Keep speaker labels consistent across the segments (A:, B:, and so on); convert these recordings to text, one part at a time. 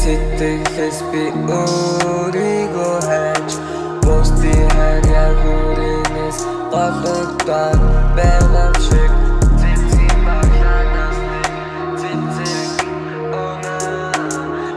A: сэтгэлээс би өөрийгөө хайж бусдын хайраа хүрээс голөгдөд байгаа шиг зэвсгийн багланаас зэвсэг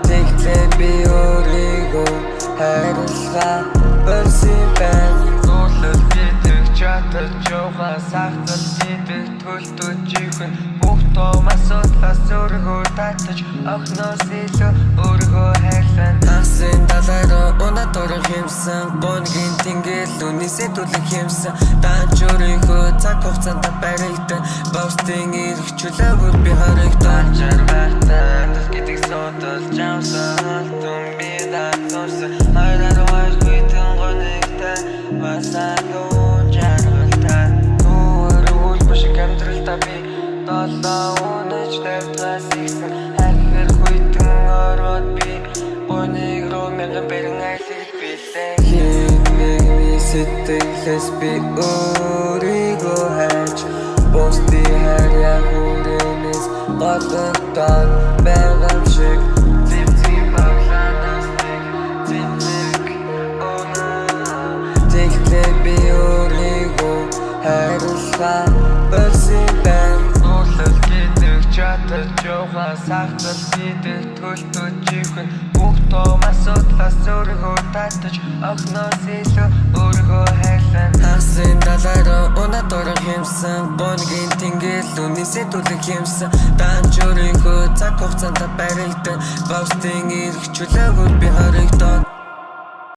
A: тэгтлээ би өөрийгөө хайрлахаа бэлсэн байна зурлал гэдэг чатаж яваа сахтал гэдэг төлтөж ихэн бүх том асуудлаас өөрийгөө татаж огноос илүү өөрийгөө хайрлан хасын далайраа унаад орох юмсан гонгийн тэнгэл үнээсээ түлэх юмсан данч өөрийгөө цаг хугацаанд баригдан бостын ирэх чөлөөгөө би харагдан чар байхтаа дэл гэдэг содол жамсан халтун би датсан хайраа хүйтэн гонигтай басаагүй жаргалтай өөрөөр бошиг амьдралдаа би долоо унаж тавтаас ихсэн хайр хүйтэн ороод би гониг руу мянган бэрэн айлыг билээ хинэгний сэтгэлээс би өөрийгөө хайж бусдын хайраа хүрээс голөгдөд байгаа шиг зэвсгийн багланаас зэвсэг тэгтлээ би өөрийгөө хайрлахаа бэлсэн байна зурлал гэдэг чатаж яваа сахтал гэдэг төлтөж ихэн бүх том асуудлаас өөрийгөө татаж огноос илүү өөрийгөө хайрлан хасын далайраа унаад орох юмсан гонгийн тэнгэл үнээсээ түлэх юмсан данч өөрийгөө цаг хугацаанд баригдан бостын ирэх чөлөөгөө би харагдан